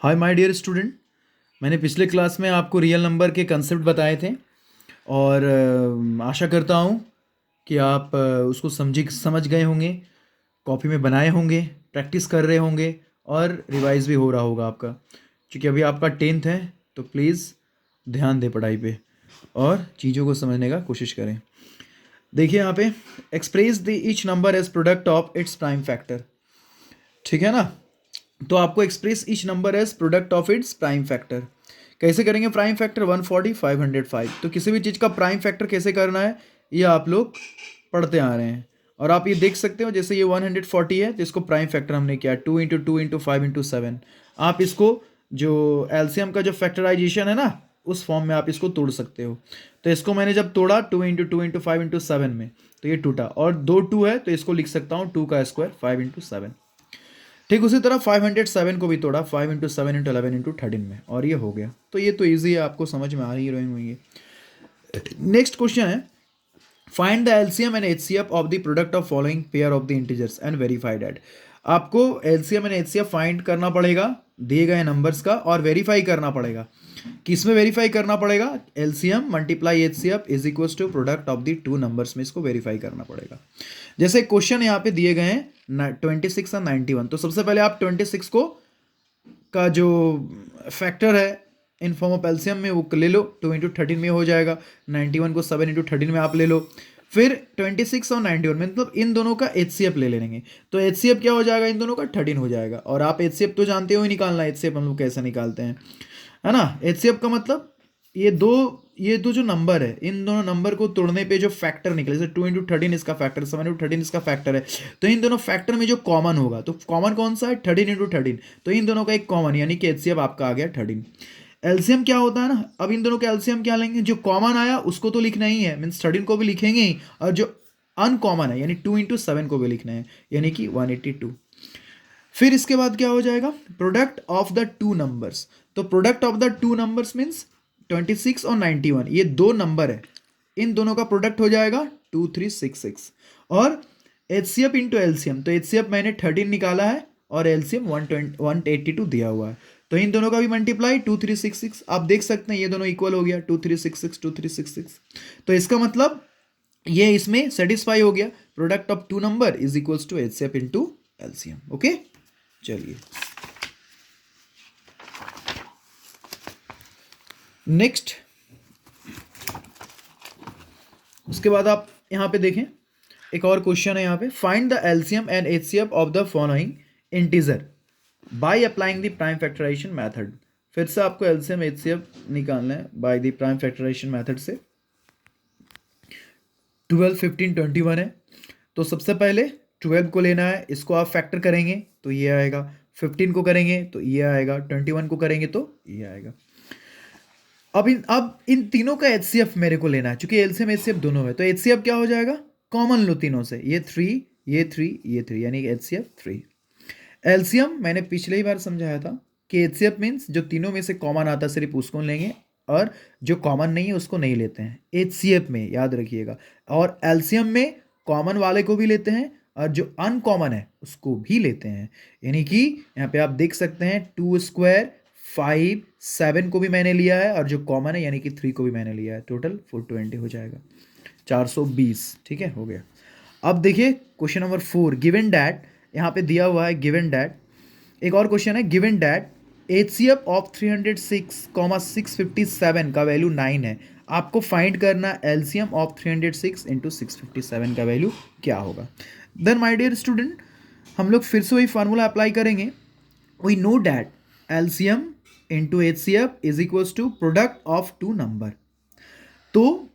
Hi my dear student. मैंने पिछले class में आपको रियल नंबर के कंसेप्ट बताए थे और आशा करता हूँ कि आप उसको समझ गए होंगे, कॉपी में बनाए होंगे, प्रैक्टिस कर रहे होंगे और रिवाइज भी हो रहा होगा आपका। क्योंकि अभी आपका 10th है तो प्लीज़ ध्यान दें पढ़ाई पे और चीज़ों को समझने का कोशिश करें। देखिए यहाँ पे express the each number as product of its prime factor. ठीक है ना। तो आपको express each number as product of its prime factor कैसे करेंगे। Prime factor 140 505। तो किसी भी चीज़ का प्राइम फैक्टर कैसे करना है ये आप लोग पढ़ते आ रहे हैं और आप ये देख सकते हो। जैसे ये 140 है तो इसको प्राइम फैक्टर हमने किया 2 × 2 × 5 × 7। आप इसको जो एलसीएम का जो फैक्टराइजेशन है ना उस फॉर्म में आप इसको तोड़ सकते हो। तो इसको मैंने जब तोड़ा 2 × 2 × 5 × 7 में तो ये टूटा और दो टू है तो इसको लिख सकता हूँ 2 का स्क्वायर 5 × 7। ठीक उसी तरह 507 को भी तोड़ा 5 × 7 × 11 × 13 में और ये हो गया। तो ये तो ईजी है, आपको समझ में आ रही रही होंगी। नेक्स्ट क्वेश्चन है find the LCM and HCF of the product of following pair of the integers and verify that. आपको एलसीएम एंड एचसीएफ फाइंड करना पड़ेगा दिए गए नंबर्स का और वेरीफाई करना पड़ेगा। किसमें वेरीफाई करना पड़ेगा? LCM multiply HCF is equal to product of the two numbers में इसको वेरीफाई करना पड़ेगा। जैसे क्वेश्चन यहाँ पे दिए गए हैं 26 और 91। तो सबसे पहले आप 26 को का जो फैक्टर है इन फॉर्म ऑफ एलसीएम में वो ले लो, 2 × 13 में हो जाएगा। 91 को 7 × 13 में आप ले लो। फिर 26 और 91 में मतलब इन दोनों का एचसीएफ ले लेंगे। तो एचसीएफ क्या हो जाएगा? इन दोनों का 13 हो जाएगा। और आप एचसीएफ तो जानते हो ही निकालना, एचसीएफ हम लोग कैसे निकालते हैं, है ना। एचसीएफ का मतलब ये दो जो नंबर है इन दोनों नंबर को तोड़ने पे जो फैक्टर निकले, जैसे 2 × 13 इसका फैक्टर, 7 × 13 इसका फैक्टर है। तो इन दोनों फैक्टर में जो कॉमन होगा, तो कॉमन कौन सा है? 13 × 13। तो इन दोनों का एक कॉमन यानी कि एचसीएफ आपका आ गया 13। एलसीएम क्या होता है ना, अब इन दोनों का एलसीएम क्या लेंगे? जो कॉमन आया उसको तो लिखना ही है, मीन्स 13 को भी लिखेंगे ही, और जो अनकॉमन है यानी 2 × 7 को भी लिखना है यानी कि 182। फिर इसके बाद क्या हो जाएगा? Product of the two numbers. तो product of the two numbers means 26 और 91, ये दो नंबर है, इन दोनों का प्रोडक्ट हो जाएगा 2366। और एचसीएफ इंटू एलसीएम, तो एचसीएफ मैंने 13 निकाला है और एलसीएम 182 दिया हुआ है। तो इन दोनों का भी मल्टीप्लाई 2366, आप देख सकते हैं ये दोनों इक्वल हो गया 2366 2366। तो इसका मतलब ये इसमें सेटिस्फाई हो गया, product of two number is equals to HCF into LCM. Okay, चलिए नेक्स्ट। उसके बाद आप यहां पे देखें एक और क्वेश्चन है यहाँ पे, find the LCM and HCF of the following integer by applying the prime factorisation method. फिर से आपको एलसीएम एचसीएफ निकालना है by the prime factorisation method से। 12 15 21 है तो सबसे पहले 12 को लेना है, इसको आप फैक्टर करेंगे तो ये आएगा, 15 को करेंगे तो ये आएगा, 21 को करेंगे तो ये आएगा। अब इन तीनों का एचसीएफ मेरे को लेना है, क्योंकि एलसीएम एचसीएफ दोनों है। तो एचसीएफ क्या हो जाएगा? कॉमन लो तीनों से, ये 3 ये 3 ये 3 यानी एचसीएफ 3। एलसीएम मैंने पिछले ही बार समझाया था कि एचसीएफ मीन्स जो तीनों में से कॉमन आता है सिर्फ उसको लेंगे और जो कॉमन नहीं है उसको नहीं लेते हैं एचसीएफ में, याद रखिएगा। और एलसीएम में कॉमन वाले को भी लेते हैं और जो अनकॉमन है उसको भी लेते हैं। यानी कि यहाँ पे आप देख सकते हैं 2 2 5 7 को भी मैंने लिया है और जो कॉमन है यानी कि 3 को भी मैंने लिया है। टोटल 420 हो जाएगा, 420। ठीक है, हो गया। अब देखिए क्वेश्चन नंबर 4, गिवन डैट, यहाँ पे दिया हुआ है गिवन डैट। एक और क्वेश्चन है गिवन डैट एचसीएफ ऑफ 306 657 का वैल्यू 9 है। आपको फाइंड करना एलसीएम ऑफ 306 इंटू 657 का वैल्यू क्या होगा। देन माय डियर स्टूडेंट, हम लोग फिर से वही फार्मूला अप्लाई करेंगे। We know that LCM into HCF is equals to product of two number. तो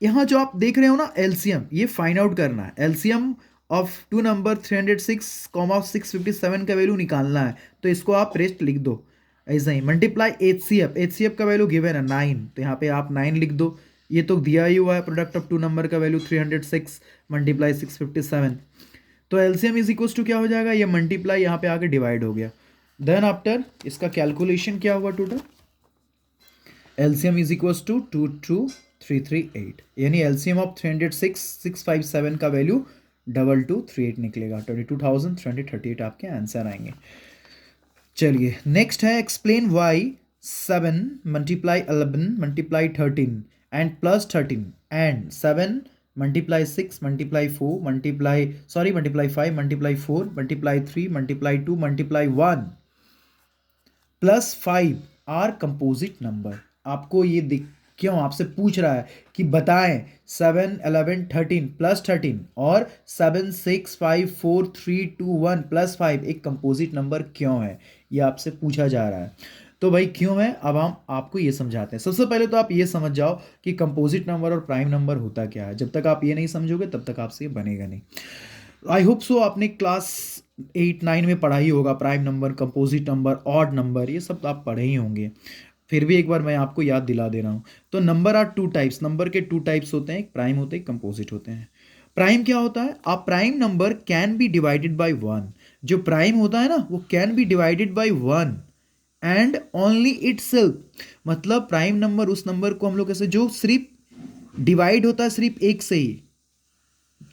यहाँ जो आप देख रहे हो ना एलसीएम, ये फाइंड आउट करना है। एलसीएम ऑफ टू नंबर 306 657 का वैल्यू निकालना है। तो इसको आप रेस्ट लिख दो ऐसा ही, मल्टीप्लाई एचसीएफ, एचसीएफ का वैल्यू गिवन है 9, तो यहाँ पे आप 9 लिख दो। ये तो दिया ही हुआ है, प्रोडक्ट ऑफ टू नंबर का वैल्यू 306 मल्टीप्लाई 657। तो एलसीएम इज इक्वल्स टू क्या हो जाएगा? ये मल्टीप्लाई यहाँ पे आके डिवाइड हो गया। देन आफ्टर इसका कैलकुलेशन क्या हुआ total? LCM is equals to 22338, यानी एलसीएम ऑफ 306 657 का वैल्यू 2238 निकलेगा। 22,338 आपके आंसर आएंगे। चलिए नेक्स्ट है explain why 7 multiply 11 multiply 13 and plus 13 and 7 multiply 6 multiply 4 multiply 5 multiply 4 multiply 3 multiply 2 multiply 1 plus 5 are composite number. आपको ये दिख क्यों आपसे पूछ रहा है कि बताएं 7 11 13 प्लस 13 और 7 6 5 4 3 2 1 प्लस 5 एक कंपोजिट नंबर क्यों है, ये आपसे पूछा जा रहा है। तो भाई क्यों है, अब हम आपको ये समझाते हैं। सबसे पहले तो आप ये समझ जाओ कि कंपोजिट नंबर और प्राइम नंबर होता क्या है। जब तक आप ये नहीं समझोगे तब तक आपसे ये बनेगा नहीं। आई होप सो आपने क्लास 8 9 में पढ़ा ही होगा prime number, composite number, odd number, ये सब तो आप पढ़े ही होंगे। फिर भी एक बार मैं आपको याद दिला दे रहा हूँ। तो number are two types, number के टू टाइप्स होते हैं, एक प्राइम होते हैं, एक कंपोजिट होते हैं। प्राइम क्या होता है, a prime number can be divided by one. जो प्राइम होता है ना वो can be divided by one and only itself. मतलब प्राइम नंबर उस नंबर को हम लोग कैसे, जो सिर्फ डिवाइड होता है सिर्फ एक से ही,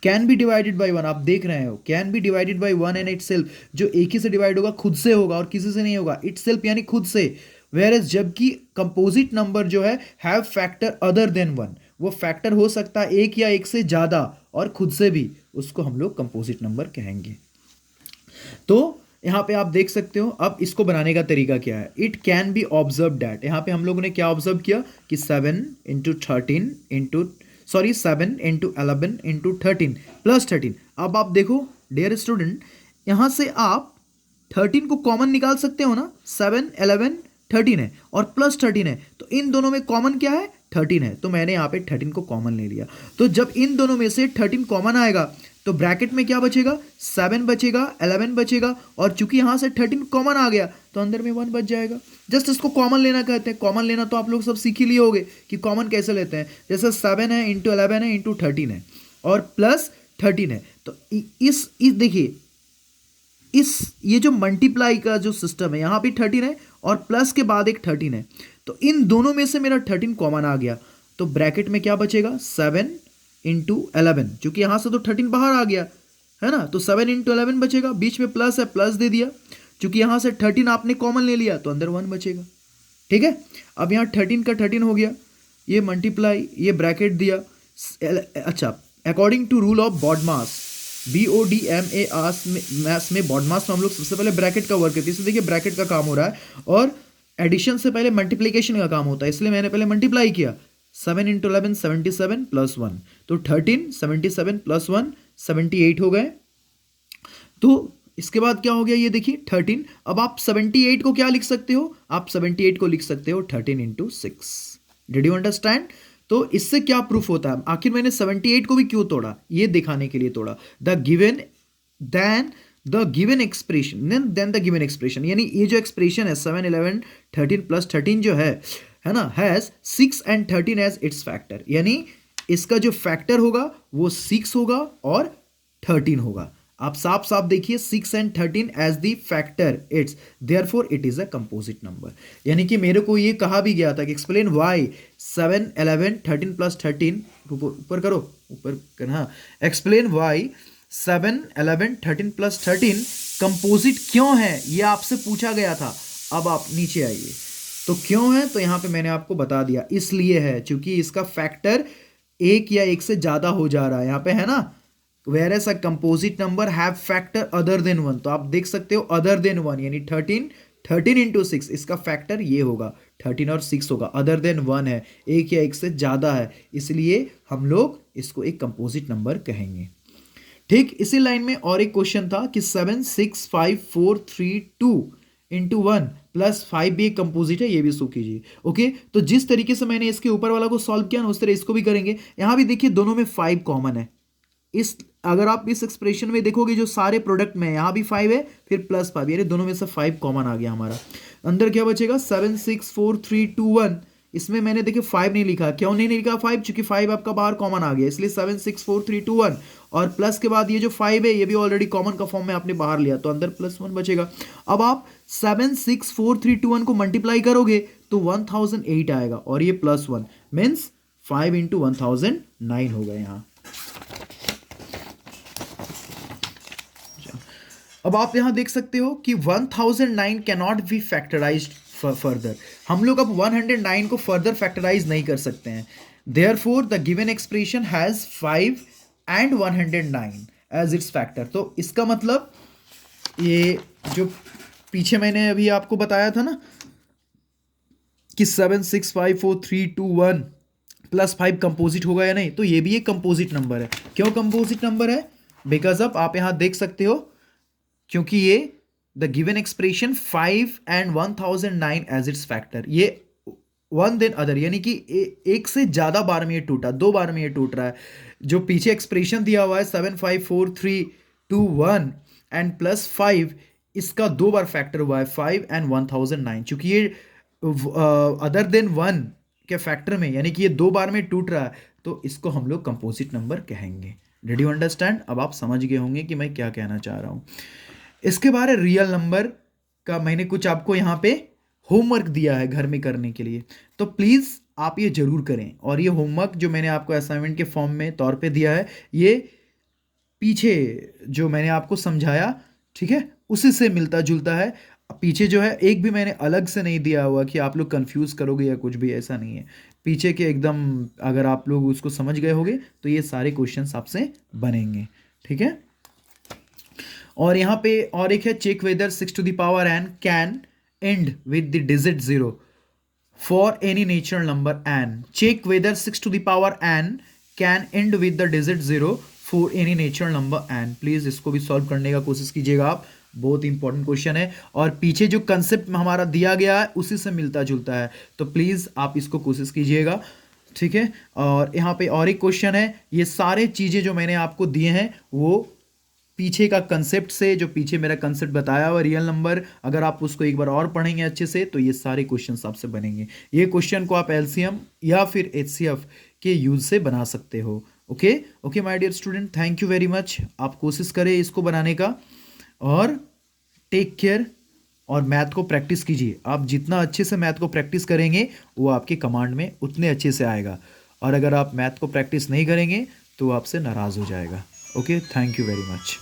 can be divided by one. आप देख रहे हो can be divided by one and itself, जो एक ही से डिवाइड होगा खुद से होगा और किसी से नहीं होगा, इट सेल्फ यानी खुद से। वेयर एज जबकि कंपोजिट नंबर जो है have factor other then one, वो फैक्टर हो सकता है एक या एक से ज़्यादा और खुद से भी, उसको हम लोग कंपोजिट नंबर कहेंगे। तो यहाँ पे आप देख सकते हो। अब इसको बनाने का तरीका क्या है, it can be observe that. यहाँ पे हम लोगों ने क्या ऑब्जर्व किया कि 7 into 13 into 7 into 11 into 13 plus 13। अब आप देखो डियर स्टूडेंट, यहाँ से आप 13 को कॉमन निकाल सकते हो ना, 7 11 13 है और प्लस 13 है, तो इन दोनों में कॉमन क्या है, 13 है। तो मैंने यहाँ पे 13 को कॉमन ले लिया। तो जब इन दोनों में से 13 कॉमन आएगा तो ब्रैकेट में क्या बचेगा, 7 बचेगा, 11 बचेगा, और चूंकि यहाँ से 13 कॉमन आ गया तो अंदर में 1 बच जाएगा। जस्ट इसको कॉमन लेना कहते हैं। कॉमन लेना तो आप लोग सब सीख ही लिए होगे कि कॉमन कैसे लेते हैं। जैसे 7 है इंटू 11 है इंटू 13 है और प्लस 13 है। तो इस देखिए इस ये जो मल्टीप्लाई का जो सिस्टम है, यहाँ भी 13 है और प्लस के बाद एक 13 है, तो इन दोनों में से मेरा 13 कॉमन आ गया। तो ब्रैकेट में क्या बचेगा, 7 इंटू 11, चूंकि यहां से तो 13 बाहर आ गया है ना, तो 7 इंटू 11 बचेगा। बीच में प्लस है, प्लस दे दिया, चूंकि यहां से 13 आपने कॉमन ले लिया तो अंदर 1 बचेगा। ठीक है, अब यहाँ 13 का 13 हो गया, ये मल्टीप्लाई, ये ब्रैकेट दिया। अच्छा, according to rule of BODMAS, BODMAS में बॉडमास में हम लोग सबसे पहले ब्रैकेट का वर्क करते हैं। इसलिए देखिए ब्रैकेट का काम हो रहा है और एडिशन से पहले मल्टीप्लीकेशन का काम होता है, इसलिए मैंने पहले मल्टीप्लाई किया। 7 इंटू 11 77 प्लस 1, तो 13 77 प्लस 1 78 हो गए। तो इसके बाद क्या हो गया, ये देखिए 13। अब आप 78 को क्या लिख सकते हो, आप 78 को लिख सकते हो 13 इंटू 6। Did you understand. तो इससे क्या प्रूफ होता है, आखिर मैंने 78 को भी क्यों तोड़ा, ये दिखाने के लिए तोड़ा। The given expression then the given expression, यानी ये जो एक्सप्रेशन है 7 11 13 प्लस 13 जो है ना, has 6 and 13 as its factor, यानी इसका जो फैक्टर होगा वो 6 होगा और 13 होगा। आप साफ साफ देखिए 6 and 13 as the factor its, therefore it is a composite number. यानी कि मेरे को ये कहा भी गया था कि एक्सप्लेन वाई 7 11 13 प्लस 13, ऊपर करो, ऊपर करना, एक्सप्लेन वाई 7 11 13 प्लस 13 कंपोजिट क्यों है, ये आपसे पूछा गया था। अब आप नीचे आइए, तो क्यों है, तो यहाँ पे मैंने आपको बता दिया, इसलिए है क्योंकि इसका फैक्टर एक या एक से ज्यादा हो जा रहा है, यहाँ पे है ना। Whereas a composite number have factor other than 1, तो आप देख सकते हो अदर देन 1 यानी 13 इंटू 6, इसका फैक्टर ये होगा 13 और 6 होगा, अदर देन 1 है, एक या एक से ज्यादा है, इसलिए हम लोग इसको एक कंपोजिट नंबर कहेंगे। ठीक इसी लाइन में और एक क्वेश्चन था कि 7 6 5 4 3 2 इंटू 1 प्लस 5 भी एक कंपोजिट है, ये भी सो कीजिए। ओके, तो जिस तरीके से मैंने इसके ऊपर वाला को सॉल्व किया ना, उस तरह इसको भी करेंगे। यहां भी देखिए दोनों में 5 कॉमन है। इस अगर आप इस एक्सप्रेशन में देखोगे जो सारे प्रोडक्ट में यहां भी 5 है, फिर प्लस 5, यानी दोनों में से 5 कॉमन आ गया हमारा। अंदर क्या बचेगा, 7 6 4 3 2 1। इसमें मैंने देखिए 5 नहीं लिखा, क्यों नहीं लिखा 5, क्योंकि 5 आपका बाहर कॉमन आ गया, इसलिए 7 6 4 3 2 1, और प्लस के बाद ये जो 5 है ये भी ऑलरेडी कॉमन का फॉर्म में आपने बाहर लिया, तो अंदर प्लस 1 बचेगा। अब आप 7 6 4 3 2 1 को मल्टीप्लाई करोगे तो 1008 आएगा, और ये प्लस 1 मीन्स 5 इंटू 1009 होगा यहाँ। अब आप यहाँ देख सकते हो कि 1009 कैनॉट बी फैक्टराइज्ड फर्दर। हम लोग अब 109 को फर्दर फैक्टराइज नहीं कर सकते हैं। Therefore the given expression has 5 and 109 as its factor. तो इसका मतलब ये जो पीछे मैंने अभी आपको बताया था ना कि 7 6 5 4 3 2 1 +5 कंपोजिट होगा या नहीं, तो ये भी एक कंपोजिट नंबर है। क्यों कंपोजिट नंबर है? बिकॉज अब आप यहाँ देख सकते हो क्योंकि ये the given expression 5 and 1009 as its factor, ये वन देन अदर, यानी कि एक से ज़्यादा बार में ये टूटा, 2 बार में ये टूट रहा है। जो पीछे एक्सप्रेशन दिया हुआ है 7 5 4 3 2 1 एंड +5, इसका 2 बार फैक्टर हुआ है 5 एंड 1009। चूंकि ये अदर देन 1 के फैक्टर में, यानी कि ये 2 बार में टूट रहा है, तो इसको हम लोग कंपोजिट नंबर कहेंगे। Did you understand? अब आप समझ गए होंगे कि मैं क्या कहना चाह रहा हूँ। इसके बारे रियल नंबर का मैंने कुछ आपको यहाँ पे होमवर्क दिया है घर में करने के लिए, तो प्लीज़ आप ये ज़रूर करें। और ये होमवर्क जो मैंने आपको असाइनमेंट के फॉर्म में तौर पे दिया है, ये पीछे जो मैंने आपको समझाया, ठीक है, उसी से मिलता जुलता है। पीछे जो है एक भी मैंने अलग से नहीं दिया हुआ कि आप लोग कंफ्यूज करोगे या कुछ भी, ऐसा नहीं है। पीछे के एकदम अगर आप लोग उसको समझ गए होगे तो ये सारे क्वेश्चंस आपसे बनेंगे, ठीक है। और यहाँ पे और एक है, check whether 6 to the power n can end with the digit 0 for any natural number n। Check whether 6 to the power n can end with the digit 0 for any natural number n। Please इसको भी solve करने का कोशिश कीजिएगा आप, बहुत important question है। और पीछे जो कंसेप्ट हमारा दिया गया है उसी से मिलता जुलता है, तो प्लीज़ आप इसको कोशिश कीजिएगा, ठीक है। और यहाँ पे और एक क्वेश्चन है, ये सारे चीज़ें जो मैंने आपको दिए हैं वो पीछे का कंसेप्ट से, जो पीछे मेरा कंसेप्ट बताया हुआ रियल नंबर, अगर आप उसको एक बार और पढ़ेंगे अच्छे से तो ये सारे क्वेश्चंस आपसे बनेंगे। ये क्वेश्चन को आप एलसीएम या फिर एचसीएफ के यूज से बना सकते हो। Okay okay my dear student, thank you very much. आप कोशिश करें इसको बनाने का और टेक केयर। और मैथ को प्रैक्टिस कीजिए, आप जितना अच्छे से मैथ को प्रैक्टिस करेंगे वो आपके कमांड में उतने अच्छे से आएगा। और अगर आप मैथ को प्रैक्टिस नहीं करेंगे तो वो आपसे नाराज़ हो जाएगा। Okay, thank you very much.